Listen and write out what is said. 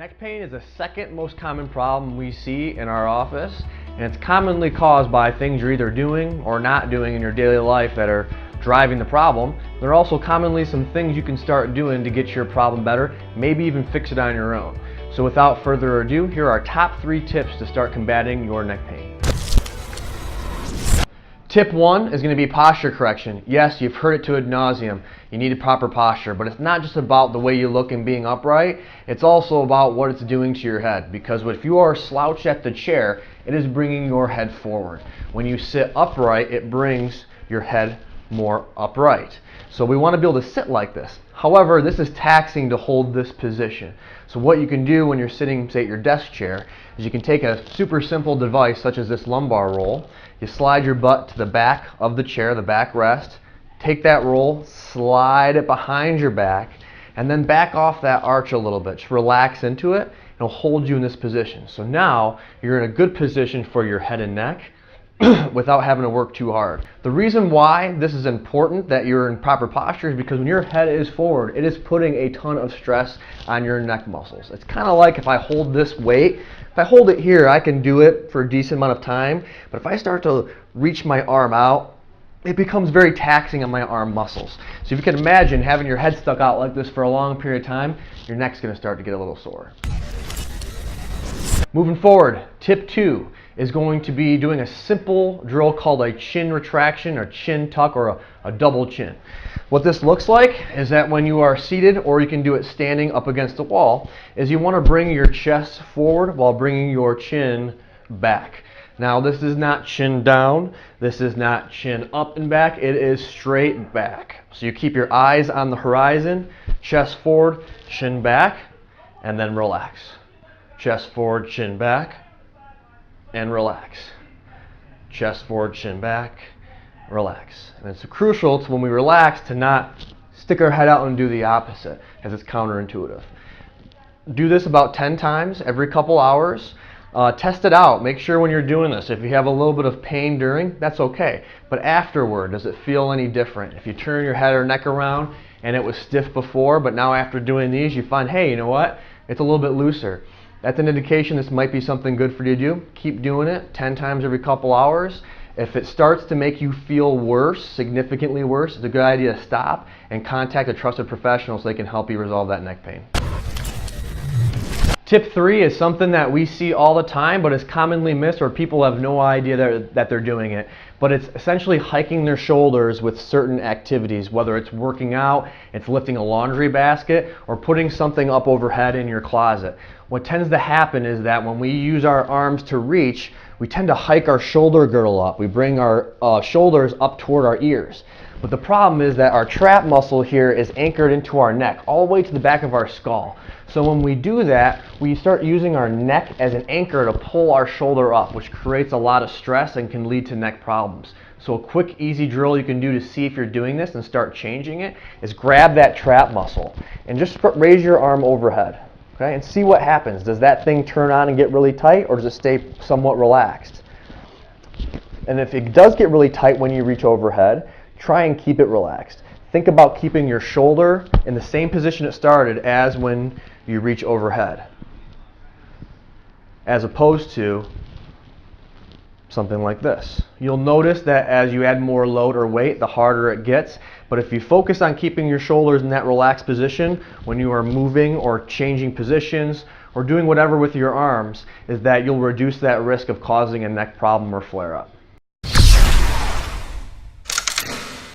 Neck pain is the second most common problem we see in our office, and it's commonly caused by things you're either doing or not doing in your daily life that are driving the problem. There are also commonly some things you can start doing to get your problem better, maybe even fix it on your own. So without further ado, here are our top 3 tips to start combating your neck pain. Tip 1 is going to be posture correction. Yes, you've heard it to ad nauseum. You need a proper posture, but it's not just about the way you look and being upright. It's also about what it's doing to your head, because if you are slouched at the chair, it is bringing your head forward. When you sit upright, it brings your head more upright. So we want to be able to sit like this. However, this is taxing to hold this position. So what you can do when you're sitting, say, at your desk chair, is you can take a super simple device such as this lumbar roll. You slide your butt to the back of the chair, the backrest. Take that roll, slide it behind your back, and then back off that arch a little bit. Just relax into it, and it'll hold you in this position. So now you're in a good position for your head and neck without having to work too hard. The reason why this is important that you're in proper posture is because when your head is forward, it is putting a ton of stress on your neck muscles. It's kind of like if I hold this weight, if I hold it here, I can do it for a decent amount of time, but if I start to reach my arm out, it becomes very taxing on my arm muscles. So if you can imagine having your head stuck out like this for a long period of time, your neck's going to start to get a little sore. Moving forward, tip 2 is going to be doing a simple drill called a chin retraction or chin tuck or a double chin. What this looks like is that when you are seated, or you can do it standing up against the wall, is you want to bring your chest forward while bringing your chin back. Now this is not chin down, this is not chin up and back, it is straight back. So you keep your eyes on the horizon, chest forward, chin back, and then relax. Chest forward, chin back, and relax. Chest forward, chin back, relax. And it's crucial to when we relax to not stick our head out and do the opposite, as it's counterintuitive. Do this about 10 times every couple hours. Test it out. Make sure when you're doing this, if you have a little bit of pain during, that's okay. But afterward, does it feel any different? If you turn your head or neck around and it was stiff before, but now after doing these, you find, hey, you know what? It's a little bit looser. That's an indication this might be something good for you to do. Keep doing it 10 times every couple hours. If it starts to make you feel worse, significantly worse, it's a good idea to stop and contact a trusted professional so they can help you resolve that neck pain. Tip 3 is something that we see all the time, but is commonly missed, or people have no idea that they're doing it. But it's essentially hiking their shoulders with certain activities, whether it's working out, it's lifting a laundry basket, or putting something up overhead in your closet. What tends to happen is that when we use our arms to reach, we tend to hike our shoulder girdle up. We bring our shoulders up toward our ears. But the problem is that our trap muscle here is anchored into our neck, all the way to the back of our skull. So when we do that, we start using our neck as an anchor to pull our shoulder up, which creates a lot of stress and can lead to neck problems. So a quick, easy drill you can do to see if you're doing this and start changing it is grab that trap muscle and just raise your arm overhead. Okay, and see what happens. Does that thing turn on and get really tight, or does it stay somewhat relaxed? And if it does get really tight when you reach overhead, try and keep it relaxed. Think about keeping your shoulder in the same position it started as when you reach overhead, as opposed to something like this. You'll notice that as you add more load or weight, the harder it gets. But if you focus on keeping your shoulders in that relaxed position when you are moving or changing positions or doing whatever with your arms, is that you'll reduce that risk of causing a neck problem or flare-up.